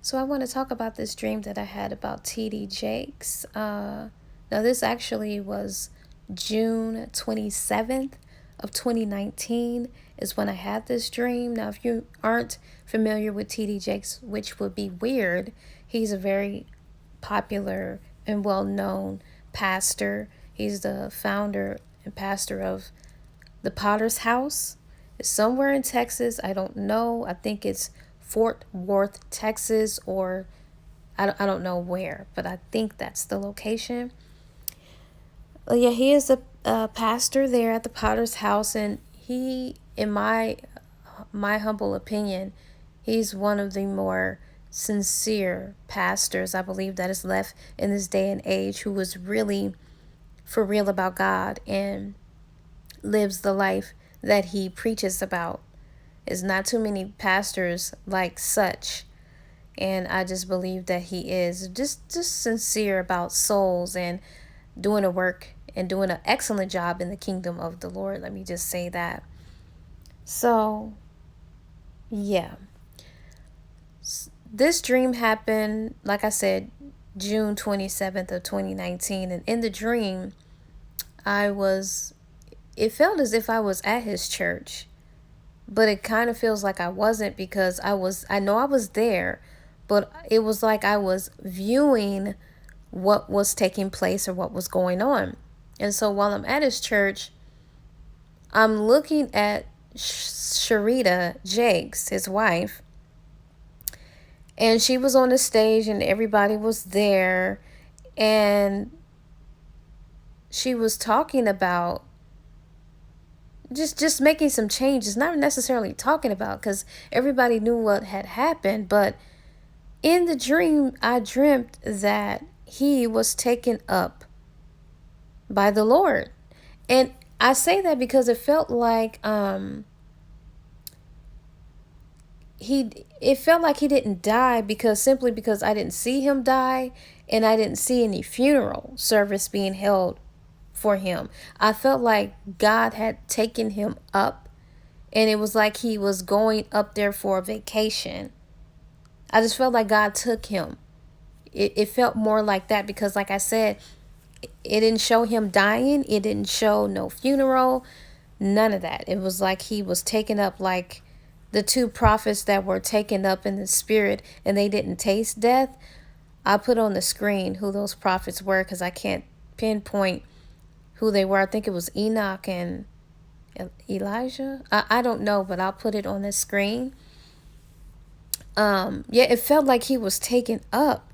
So I want to talk about this dream that I had about TD Jakes. Now this actually was June 27th of 2019 is when I had this dream. Now if you aren't familiar with TD Jakes, which would be weird, he's a very popular and well-known pastor. He's the founder and pastor of the Potter's House. It's somewhere in Texas. I don't know. I think it's Fort Worth, Texas, or I don't know where, but I think that's the location. Well, yeah, he is a pastor there at the Potter's House, and he, in my humble opinion, he's one of the more sincere pastors I believe that is left in this day and age, who was really for real about God and lives the life that he preaches about. It's not too many pastors like such. And I just believe that he is just sincere about souls and doing a work and doing an excellent job in the kingdom of the Lord. Let me just say that. So, yeah. This dream happened, like I said, June 27th of 2019. And in the dream, it felt as if I was at his church, but it kind of feels like I wasn't, because I know I was there, but it was like I was viewing what was taking place or what was going on. And so while I'm at his church, I'm looking at Sharita Jakes, his wife, and she was on the stage and everybody was there, and she was talking about just making some changes, not necessarily talking about, because everybody knew what had happened, but in the dream I dreamt that he was taken up by the Lord. And I say that because it felt like it felt like he didn't die, because I didn't see him die, and I didn't see any funeral service being held for him. I felt like God had taken him up, and it was like he was going up there for a vacation. I just felt like God took him. It felt more like that, because like I said, it didn't show him dying. It didn't show no funeral, none of that. It was like he was taken up, like the two prophets that were taken up in the spirit and they didn't taste death. I put on the screen who those prophets were, because I can't pinpoint who they were. I think it was Enoch and Elijah. I don't know, but I'll put it on the screen. Yeah, it felt like he was taken up.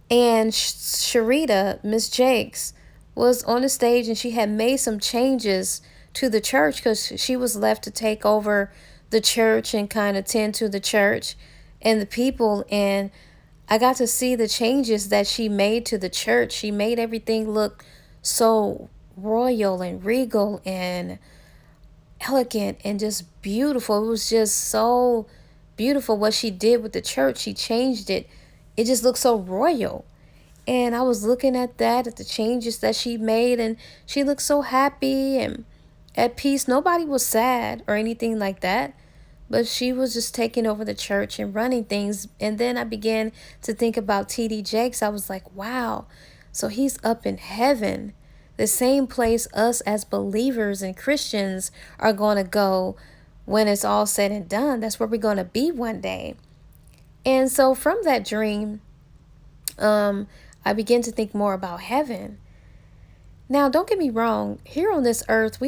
And Sharita, Miss Jakes, was on the stage, and she had made some changes to the church, because she was left to take over the church and kind of tend to the church and the people. And I got to see the changes that she made to the church. She made everything look so royal and regal and elegant and just beautiful. It was just so beautiful what she did with the church. She changed it. It just looked so royal. And I was looking at that, at the changes that she made, and she looked so happy and at peace. Nobody was sad or anything like that, but she was just taking over the church and running things. And then I began to think about TD Jakes. I was like, wow, so he's up in heaven, the same place us as believers and Christians are going to go when it's all said and done. That's where we're going to be one day. And so from that dream, I began to think more about heaven. Now, don't get me wrong, here on this earth,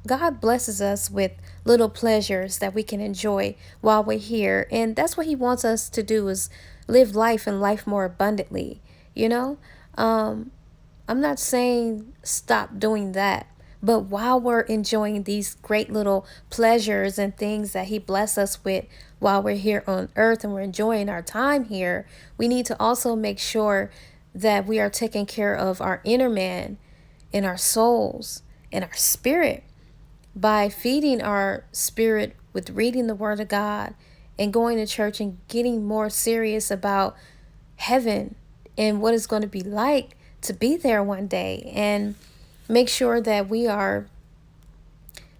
God blesses us with little pleasures that we can enjoy while we're here. And that's what he wants us to do, is live life and life more abundantly, you know? I'm not saying stop doing that, but while we're enjoying these great little pleasures and things that he bless us with while we're here on earth and we're enjoying our time here, we need to also make sure that we are taking care of our inner man and our souls and our spirit by feeding our spirit with reading the word of God and going to church and getting more serious about heaven and what it's going to be like to be there one day, and make sure that we are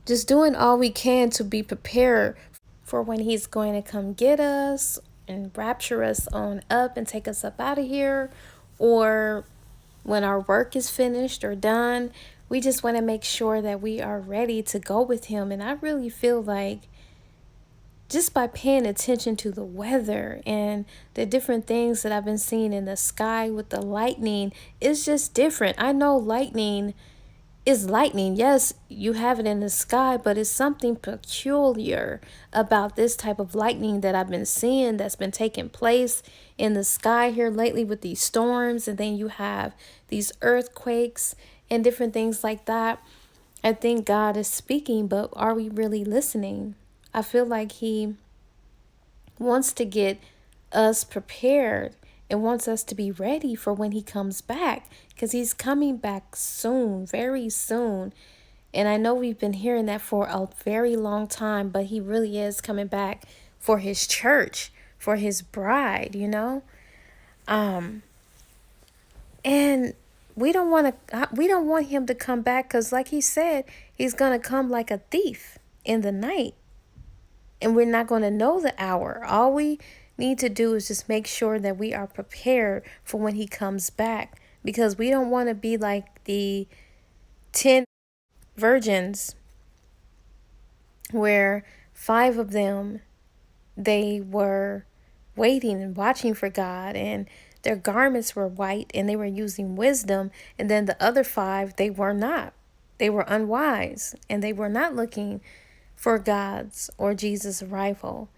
just doing all we can to be prepared for when he's going to come get us, and rapture us on up and take us up out of here, or when our work is finished or done. We just want to make sure that we are ready to go with him. And I really feel like just by paying attention to the weather and the different things that I've been seeing in the sky with the lightning, it's just different. I know lightning is lightning. Yes, you have it in the sky, but it's something peculiar about this type of lightning that I've been seeing that's been taking place in the sky here lately with these storms. And then you have these earthquakes and different things like that. I think God is speaking, but are we really listening? I feel like he wants to get us prepared and wants us to be ready for when he comes back, because he's coming back soon, very soon. And I know we've been hearing that for a very long time, but he really is coming back for his church, for his bride, you know? And we don't want him to come back, because like he said, he's going to come like a thief in the night. And we're not going to know the hour. All we need to do is just make sure that we are prepared for when he comes back, because we don't want to be like the 10 virgins where 5 of them, they were waiting and watching for God, and their garments were white and they were using wisdom, and then the other 5, they were not. They were unwise and they were not looking for God's or Jesus' arrival.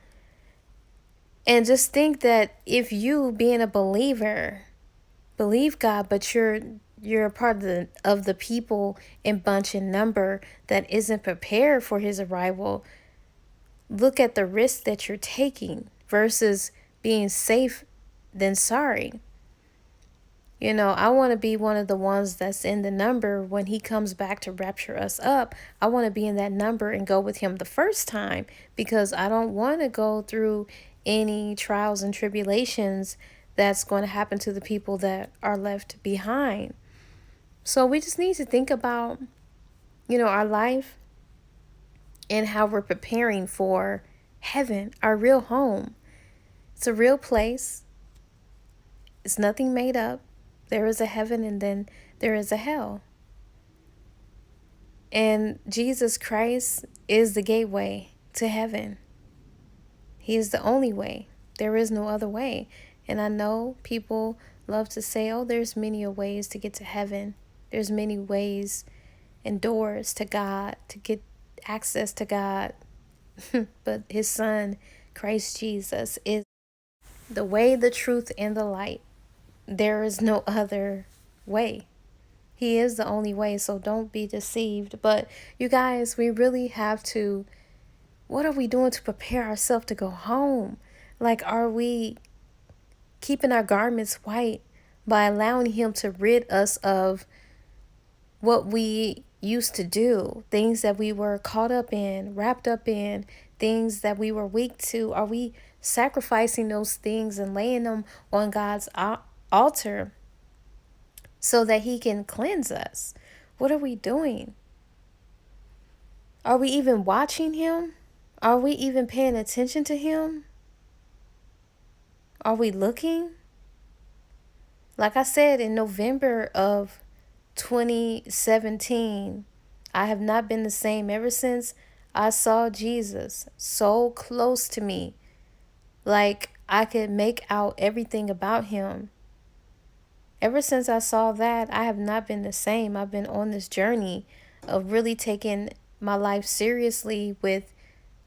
And just think that if you, being a believer, believe God, but you're a part of the people in bunch and number that isn't prepared for his arrival, look at the risk that you're taking versus being safe than sorry. You know, I want to be one of the ones that's in the number when he comes back to rapture us up. I want to be in that number and go with him the first time, because I don't want to go through any trials and tribulations that's going to happen to the people that are left behind. So we just need to think about, our life and how we're preparing for heaven, our real home. It's a real place. It's nothing made up. There is a heaven and then there is a hell. And Jesus Christ is the gateway to heaven. He is the only way. There is no other way. And I know people love to say, oh, there's many ways to get to heaven. There's many ways and doors to God, to get access to God. But his son, Christ Jesus, is the way, the truth, and the light. There is no other way. He is the only way, so don't be deceived. But you guys, we really have to, what are we doing to prepare ourselves to go home? Like, are we keeping our garments white by allowing him to rid us of what we used to do, things that we were caught up in, wrapped up in, things that we were weak to? Are we sacrificing those things and laying them on God's altar so that he can cleanse us? What are we doing? Are we even watching him? Are we even paying attention to him? Are we looking? Like I said, in November of 2017, I have not been the same ever since I saw Jesus so close to me. Like I could make out everything about him. Ever since I saw that, I have not been the same. I've been on this journey of really taking my life seriously with,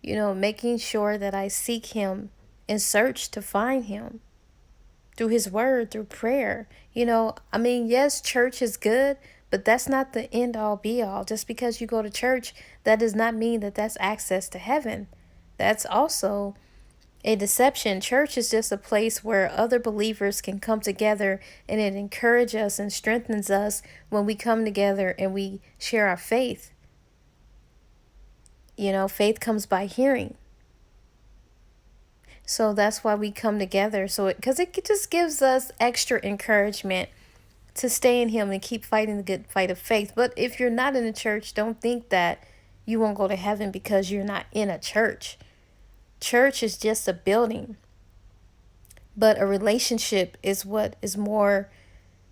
making sure that I seek him and search to find him through his word, through prayer. Yes, church is good, but that's not the end all be all. Just because you go to church, that does not mean that that's access to heaven. That's also a deception. Church is just a place where other believers can come together, and it encourages us and strengthens us when we come together and we share our faith. Faith comes by hearing. So that's why we come together. Because it just gives us extra encouragement to stay in him and keep fighting the good fight of faith. But if you're not in a church, don't think that you won't go to heaven because you're not in a church. Church is just a building. But a relationship is what is more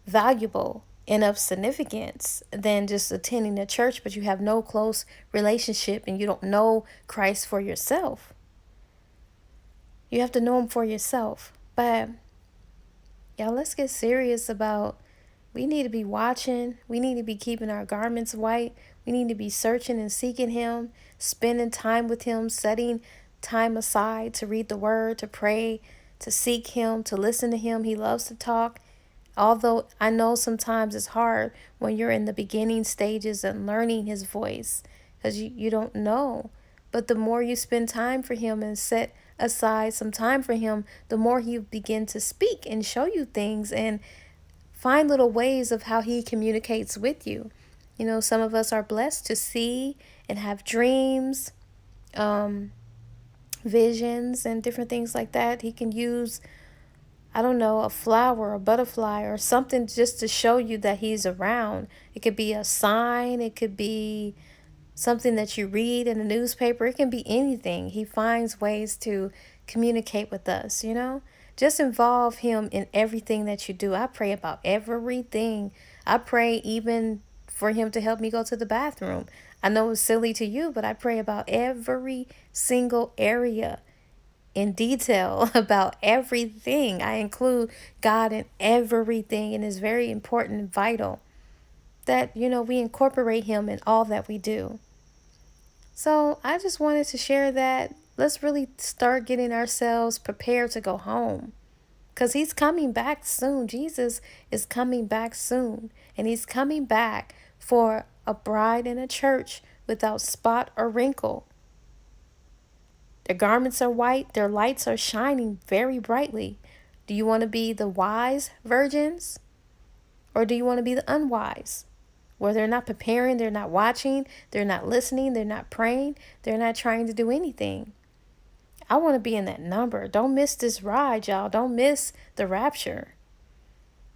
valuable and of significance than just attending a church, but you have no close relationship and you don't know Christ for yourself. You have to know him for yourself. But y'all, let's get serious about, we need to be watching. We need to be keeping our garments white. We need to be searching and seeking him, spending time with him, setting time aside to read the word, to pray, to seek him, to listen to him. He loves to talk. Although I know sometimes it's hard when you're in the beginning stages and learning his voice because you don't know. But the more you spend time for him and set aside some time for him, the more he begin to speak and show you things and find little ways of how he communicates with you. You know, some of us are blessed to see and have dreams, visions, and different things like that. He can use, I don't know, a flower, a butterfly, or something just to show you that he's around. It could be a sign, it could be something that you read in the newspaper, it can be anything. He finds ways to communicate with us, you know? Just involve him in everything that you do. I pray about everything. I pray even for him to help me go to the bathroom. I know it's silly to you, but I pray about every single area in detail about everything. I include God in everything, and it's very important and vital that, you know, we incorporate him in all that we do. So I just wanted to share that. Let's really start getting ourselves prepared to go home because he's coming back soon. Jesus is coming back soon, and he's coming back for a bride in a church without spot or wrinkle. Their garments are white, their lights are shining very brightly. Do you want to be the wise virgins, or do you want to be the unwise? Where they're not preparing, they're not watching, they're not listening, they're not praying, they're not trying to do anything. I want to be in that number. Don't miss this ride, y'all. Don't miss the rapture.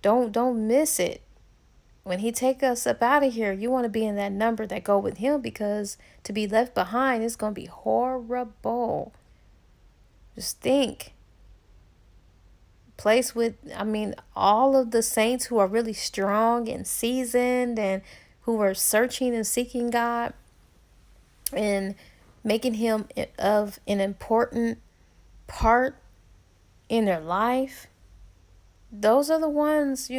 Don't miss it. When he take us up out of here, you want to be in that number that go with him, because to be left behind is going to be horrible. Just think. Place with, all of the saints who are really strong and seasoned and who are searching and seeking God and making him of an important part in their life. Those are the ones,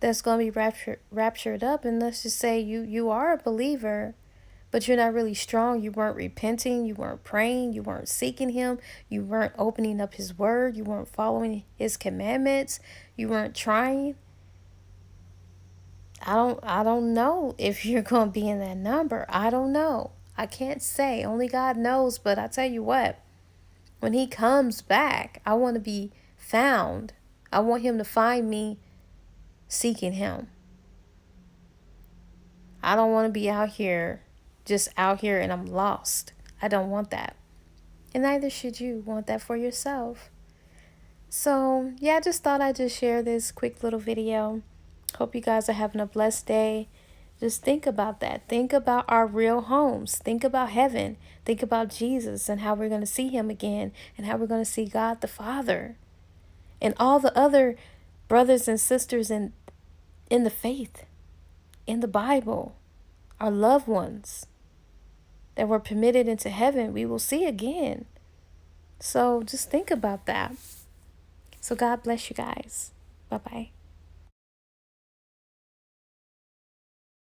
that's going to be raptured up. And let's just say you are a believer, but you're not really strong. You weren't repenting. You weren't praying. You weren't seeking him. You weren't opening up his word. You weren't following his commandments. You weren't trying. I don't know if you're going to be in that number. I don't know. I can't say. Only God knows. But I tell you what, when he comes back, I want to be found. I want him to find me seeking him. I don't want to be just out here and I'm lost. I don't want that. And neither should you want that for yourself. So, yeah, I just thought I'd just share this quick little video. Hope you guys are having a blessed day. Just think about that. Think about our real homes. Think about heaven. Think about Jesus and how we're going to see him again and how we're going to see God the Father and all the other brothers and sisters in the faith, in the Bible, our loved ones that were permitted into heaven, we will see again. So just think about that. So God bless you guys. Bye-bye.